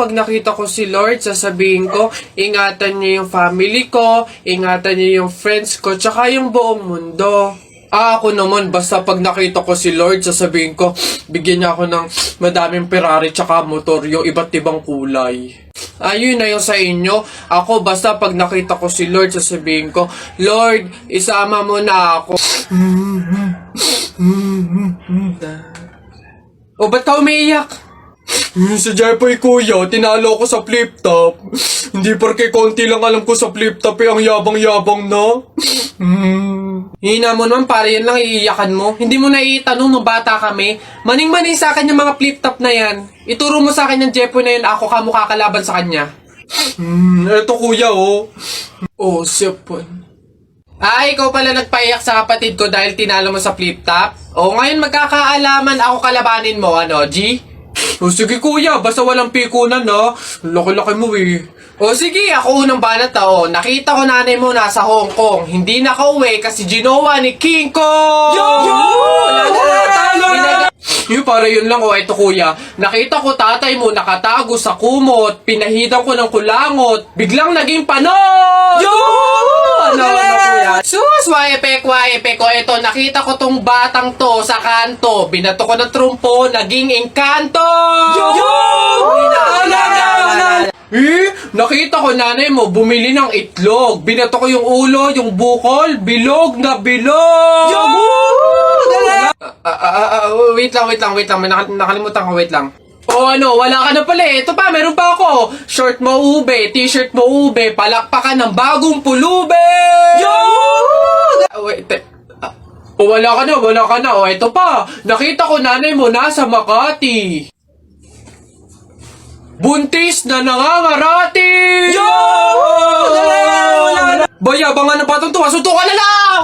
Pag nakita ko si Lord, sasabihin ko, ingatan niyo yung family ko, ingatan niyo yung friends ko, tsaka yung buong mundo. Ako naman, basta pag nakita ko si Lord, sasabihin ko, bigyan niya ako ng madaming Ferrari tsaka motor, yung iba't ibang kulay. Ayun na yung sa inyo. Ako, basta pag nakita ko si Lord, sasabihin ko, Lord, isama mo na ako. O, ba't ka umiiyak? Sa Jepoy kuya, tinalo ko sa flip top. Hindi porke konti lang alam ko sa flip top ang yabang-yabang na. Hina mo naman, para yan lang iiyakan mo. Hindi mo na itanong nung bata kami. Maning-maning sa akin yung mga flip top na yan. Ituro mo sa akin yung Jepoy na yan, ako kamukha kalaban sa kanya. Eto kuya oh. Oh, sipon. Ikaw pala nagpaiyak sa kapatid ko dahil tinalo mo sa flip top? O, ngayon magkakaalaman ako kalabanin mo, ano, G? O, sige kuya, basta walang pikunan, no? Laki-laki mo eh. O, sige, ako unang banat, o. Nakita ko nanay mo nasa Hong Kong. Hindi nakauwi kasi ginawa ni King Kong! Yo! Yung para yun lang, o, eto kuya. Nakita ko tatay mo nakatago sa kumot. Pinahidan ko ng kulangot. Biglang naging panon! Yo! Ano, kuya? Sus, waepek, o, eto, nakita ko tong batang to sa kanto. Binato ko ng trumpo, naging engkanto! Yo! Nakita ko nanay mo bumili ng itlog. Binato ko yung ulo, yung bukol, bilog na bilog! Yo! Wait lang. May nakalimutan ko, wait lang. O ano, wala ka na pala eh. Ito pa, meron pa ako. Short mo ube, t-shirt mo ube, palakpakan ng bagong pulube! Yo! Wait, wala ka na. O, ito pa. Nakita ko nanay mo nasa Makati. Buntis na nangangarati! Yo! Bayabangan na pa itong tuwa. Suntukan na lang!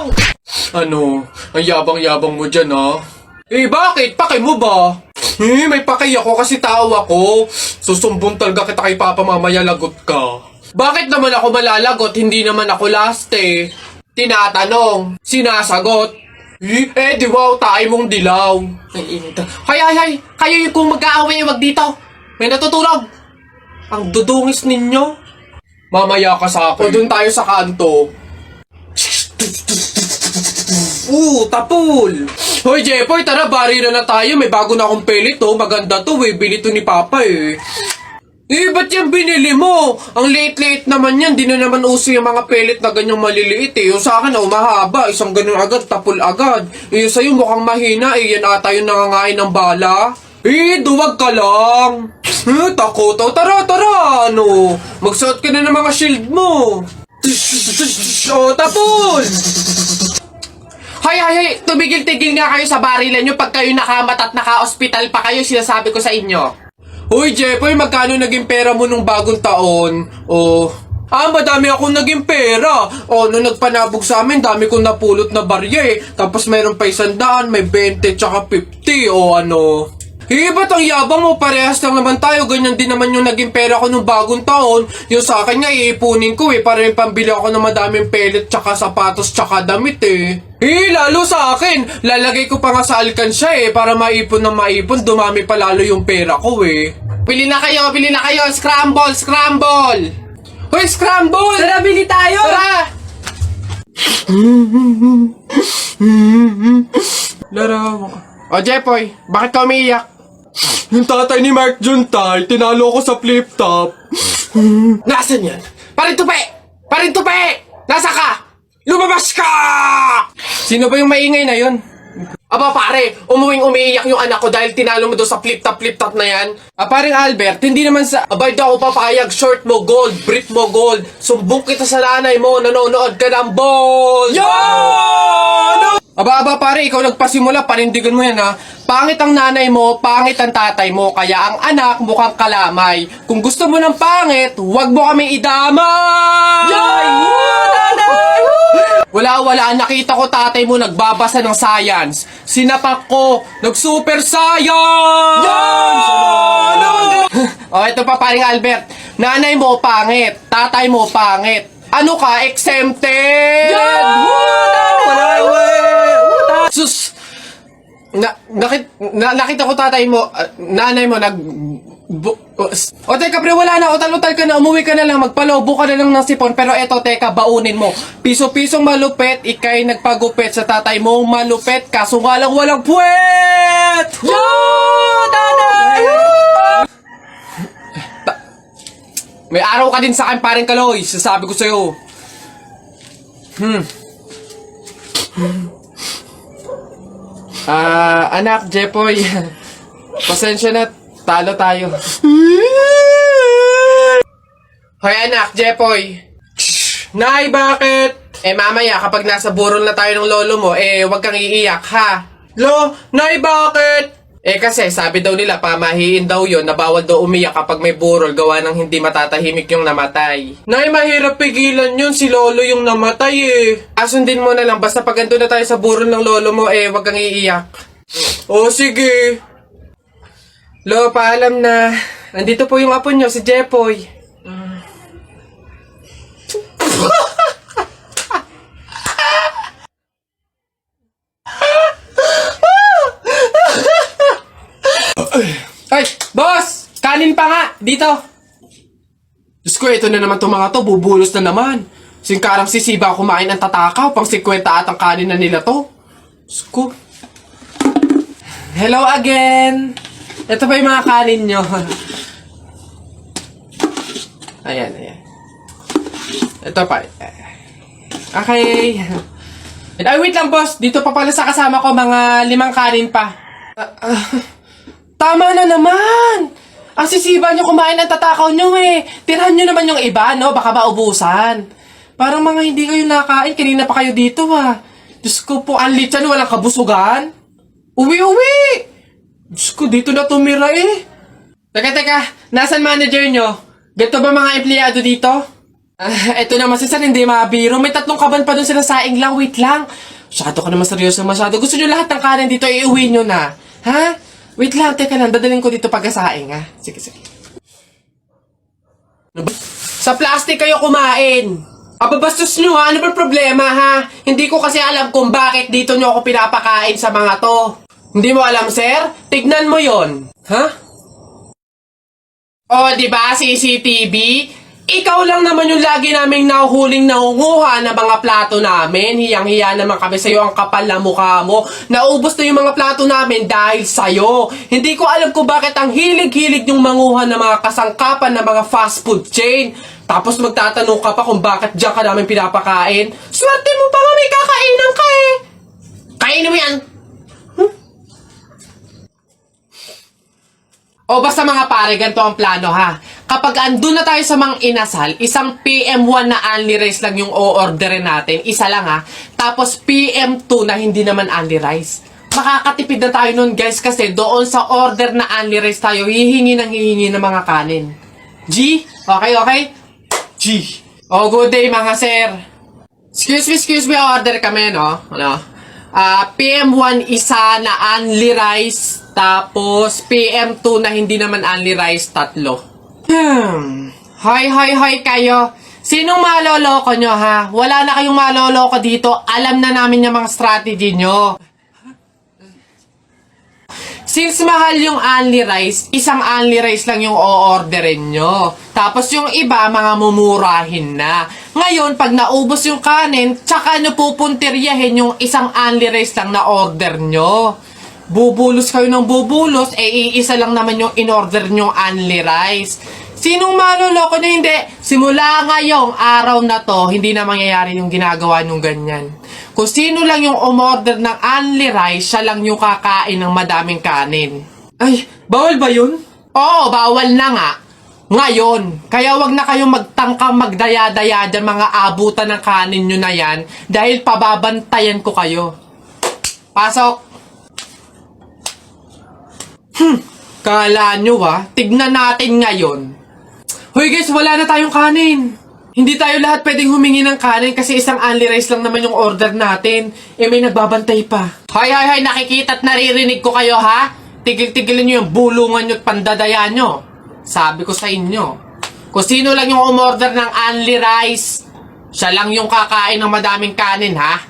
Ano? Ang yabang-yabang mo dyan, ha? Bakit? Paki mo ba? May paki ako kasi tao ako. Susumbong talaga kita kay Papa mamaya, lagot ka. Bakit naman ako malalagot? Hindi naman ako last eh. Tinatanong, sinasagot. Di wow, tayo mong dilaw. Ay, init. Kayo yung kung mag-aaway, wag dito. May natutulog. Ang dudungis ninyo. Mamaya ka sa akin. O dun tayo sa kanto. Tapul! Hoy, Jepoy, tara, bari na tayo. May bago na akong pellet, oh. Maganda to, eh. Bili to ni Papa, eh. Ba't yan binili mo? Ang late-late naman yan. Di na naman uso yung mga pellet na ganyang maliliit, eh. Yung sa akin, mahaba. Isang ganun agad, tapul agad. Yung sa'yo mukhang mahina, eh. Yan ata yung nangangain ng bala. Duwag ka lang. Takot. Tara. Ano? Magsuot ka na ng mga shield mo. Tapol! Hay, tumigil-tigil nga kayo sa barilan nyo pag kayo nakamat at naka-hospital pa kayo, sinasabi ko sa inyo. Uy, Jepoy, magkano naging pera mo nung bagong taon? Madami akong naging pera. Nung nagpanabog sa amin, dami kong napulot na barya eh. Tapos meron pa 100, may 20, tsaka 50, ano. Ba't ang yabang mo? Parehas lang naman tayo. Ganyan din naman yung naging pera ko nung bagong taon. Yung sa akin nga, iipunin ko eh. Para yung pambili ako ng madaming pellet, tsaka sapatos, tsaka damit eh. Lalo sa akin. Lalagay ko pa nga sa alkansya eh. Para maipon na maipon, dumami pa lalo yung pera ko eh. Bili na kayo. Scramble! Hoy, scramble! Tara, bili tayo! Tara! Larawan ka. O, Jepoy, bakit ka umiiyak? Yung tatay ni Mark Juntay, tinalo ko sa flip top. Nasaan yan? Parin tupi! Nasa ka? Lumabas ka! Sino ba yung maingay na yun? Aba pare, umiiyak yung anak ko dahil tinalo mo doon sa flip top na yan. Paring Albert, hindi naman sa... Abay daw ako papayag, short mo gold, brief mo gold. Sumbong kita sa nanay mo, nanonood ka ng ball! Yo! Aba pare, ikaw nagpasimula, panindigan mo yan ha. Pangit ang nanay mo, pangit ang tatay mo, kaya ang anak mukhang kalamay. Kung gusto mo ng pangit, huwag mo kami idamay! Yay! Wala, nakita ko tatay mo nagbabasa ng science. Sinapak ko, nag-super science! Ito pa paring Albert. Nanay mo pangit, tatay mo pangit. Ano ka, exempted? Sus! Nakita ko tatay mo, nanay mo, o teka pre, wala na, utal-utal ka na, umuwi ka na lang, magpalobo ka na lang ng sipon, pero eto teka, baunin mo. Piso-pisong malupet, ikay nagpagupit sa tatay mo, malupet, kaso nga lang walang puwet! Yo! Nanay! May araw ka din sa akin, paring Kaloy, sasabi ko sa'yo. Anak, Jepoy, pasensya na, talo tayo. Hoy anak, Jepoy. Nay, bakit? Mamaya, kapag nasa burol na tayo ng lolo mo, wag kang iiyak, ha? Nay, bakit? Kasi sabi daw nila, pamahiin daw yon na bawal daw umiyak kapag may burol gawa ng hindi matatahimik yung namatay. Nay, mahirap pigilan yun. Si lolo yung namatay Asundin mo na lang. Basta pag ando na tayo sa burol ng lolo mo, wag kang iiyak. Sige. Lo, paalam na. Andito po yung apo nyo, si Jepoy. Ay, boss! Kanin pa nga! Dito! Diyos ko, ito na naman itong mga to. Bubulos na naman. Singkarang sisiba kumain ng tatakaw. Pang 50 at ang kanin na nila to. Diyos ko. Hello again! Ito pa yung mga kanin nyo. Ayan. Ito pa. Okay. Ay, wait lang, boss. Dito pa pala sa kasama ko, mga 5 kanin pa. Tama na naman! Ang sisiba nyo kumain ng tatakaw nyo Tirahan nyo naman yung iba, no? Baka maubusan. Parang mga hindi kayo nakain. Kanina pa kayo dito, Diyos ko po, ang litsan, walang kabusugan. Uwi! Diyos ko, dito na tumira Teka, nasan manager nyo? Ganito ba mga empleyado dito? Eto naman si Sir, hindi mabiro. May 3 kaban pa dun sila saing lang. Wait lang. Masyado ka naman seryoso masyado. Gusto nyo lahat ng kanin dito, iuwi nyo na. Ha? Wait lang, teka lang. Dadalhin ko dito pagkasaing, ha? Sige. Sa plastic kayo kumain. Ababastos nyo, ha? Ano ba problema, ha? Hindi ko kasi alam kung bakit dito nyo ako pinapakain sa mga to. Hindi mo alam, sir? Tignan mo yon, ha? Diba, CCTV? Ikaw lang naman yung lagi naming nahuhuling nangunguha ng mga plato namin. Hiyang-hiya naman kami sa'yo, ang kapal na mukha mo. Naubos na yung mga plato namin dahil sa'yo. Hindi ko alam kung bakit ang hilig-hilig yung manguha ng mga kasangkapan ng mga fast food chain. Tapos magtatanong ka pa kung bakit diyan ka namin pinapakain. Swerte mo pa nga may kakainan ka Kainin mo yan! Basta mga pare, ganito ang plano, ha? Kapag andun na tayo sa Mang Inasal, isang PM1 na only rice lang yung o-orderin natin. Isa lang, ha? Tapos PM2 na hindi naman only rice. Makakatipid na tayo nun, guys, kasi doon sa order na only rice tayo, hihingi ng mga kanin. G? Okay? G. Good day, mga sir. Excuse me, order kami, no? PM1 isa na only rice, tapos PM2 na hindi naman only rice, 3. Hoy kayo. Sinong maloloko nyo, ha? Wala na kayong maloloko dito. Alam na namin yung mga strategy nyo. Since mahal yung only rice, isang only rice lang yung o-orderin nyo. Tapos yung iba, mga mumurahin na. Ngayon, pag naubos yung kanin, tsaka nyo pupuntiryahin yung isang only rice lang na order nyo. Bubulos kayo ng bubulos, iisa lang naman yung in-order nyo only rice. Sinong maloloko na hindi? Simula ngayong araw na to, hindi na mangyayari yung ginagawa nyong ganyan. Kung sino lang yung umorder ng only rice, siya lang yung kakain ng madaming kanin. Ay, bawal ba yun? Oo, bawal na nga. Ngayon, kaya wag na kayong magtangkang magdaya-daya dyan mga abutan ng kanin nyo na yan dahil pababantayan ko kayo. Pasok! Kala nyo tignan natin ngayon. Hoy guys, wala na tayong kanin. Hindi tayo lahat pwedeng humingi ng kanin kasi isang only rice lang naman yung order natin. May nagbabantay pa. Hoy, nakikita at naririnig ko kayo, ha? Tigil-tigilin nyo yung bulungan nyo at pandadaya nyo. Sabi ko sa inyo, kung sino lang yung umorder ng only rice, siya lang yung kakain ng madaming kanin, ha?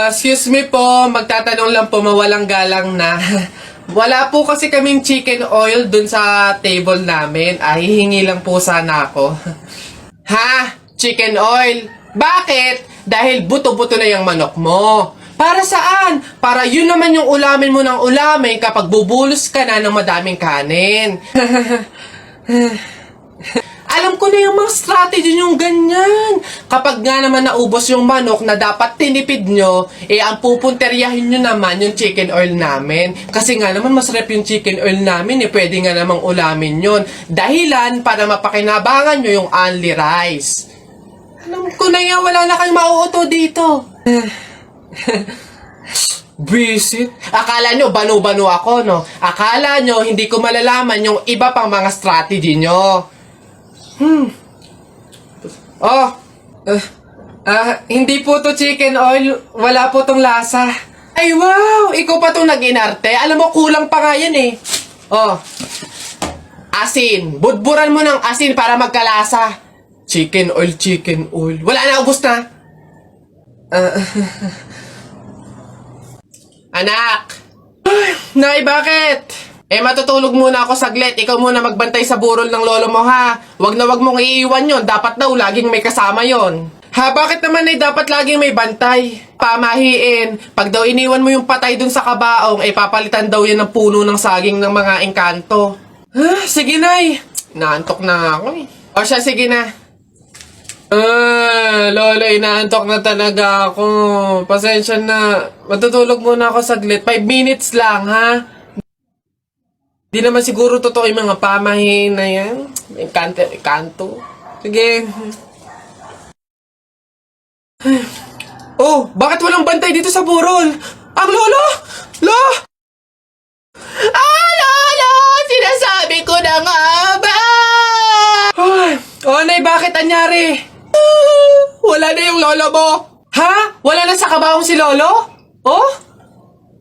Excuse me po, magtatanong lang po, mawalang galang na. Wala po kasi kaming chicken oil dun sa table namin. Ay, hihingi lang po sana ako. Ha? Chicken oil? Bakit? Dahil buto-buto na yung manok mo. Para saan? Para yun naman yung ulamin mo ng ulamin kapag bubulos ka na ng madaming kanin. Alam ko na yung mga strategy yung ganyan. Kapag nga naman naubos yung manok na dapat tinipid nyo, ang pupunteryahin nyo naman yung chicken oil namin. Kasi nga naman masarap yung chicken oil namin, pwede nga namang ulamin yun. Dahilan para mapakinabangan nyo yung only rice. Alam ko na yan, wala na kayong mauuto dito. Visit? Akala nyo, banu-banu ako, no? Akala nyo, hindi ko malalaman yung iba pang mga strategy nyo. Hindi po to chicken oil. Wala po tong lasa. Ay, wow! Ikaw pa tong nag-inarte. Alam mo, kulang pa nga yan eh. Asin. Budburan mo ng asin para magkalasa. Chicken oil, chicken oil. Wala na, ubos na. Anak! Nay, bakit? Matutulog muna ako saglit. Ikaw muna magbantay sa burol ng lolo mo, ha? Wag na wag mong iiwan yon. Dapat daw laging may kasama yon. Ha, bakit naman dapat laging may bantay? Pamahiin. Pag daw iniwan mo yung patay dun sa kabaong, papalitan daw yan ng puno ng saging ng mga engkanto. Sige, Nay. Naantok na ako eh. O siya, sige na. Lolo, inaantok na talaga ako. Pasensya na. Matutulog muna ako saglit. 5 minutes lang, ha? Di naman siguro totoo yung mga pamahiin na yan. Kanto. Sige. Bakit walang bantay dito sa burol? Ang lolo! Lolo! Sinasabi ko na nga ba? Nay, bakit anyari? Wala na yung lolo mo. Ha? Wala na sa kabaong si lolo?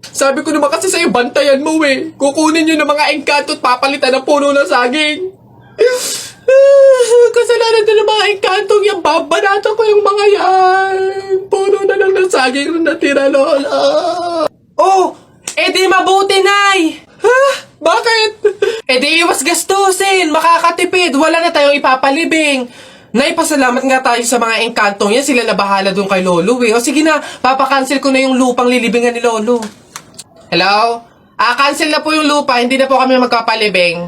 Sabi ko naman kasi sa'yo, bantayan mo eh. Kukunin nyo ng mga engkanto at papalitan ng puno ng saging. Kasalanan na ng mga engkantong yan. Babanatan ko yung mga yan. Puno na lang ng saging na natira, lola. Di mabuti, Nay. Ha? Bakit? Di iwas gastusin. Makakatipid. Wala na tayong ipapalibing. Nay, pasalamat nga tayo sa mga engkantong yan. Sila na bahala dun kay lolo eh. Sige na, papakancel ko na yung lupang lilibingan ni lolo. Hello? Cancel na po yung lupa. Hindi na po kami magpapalibing.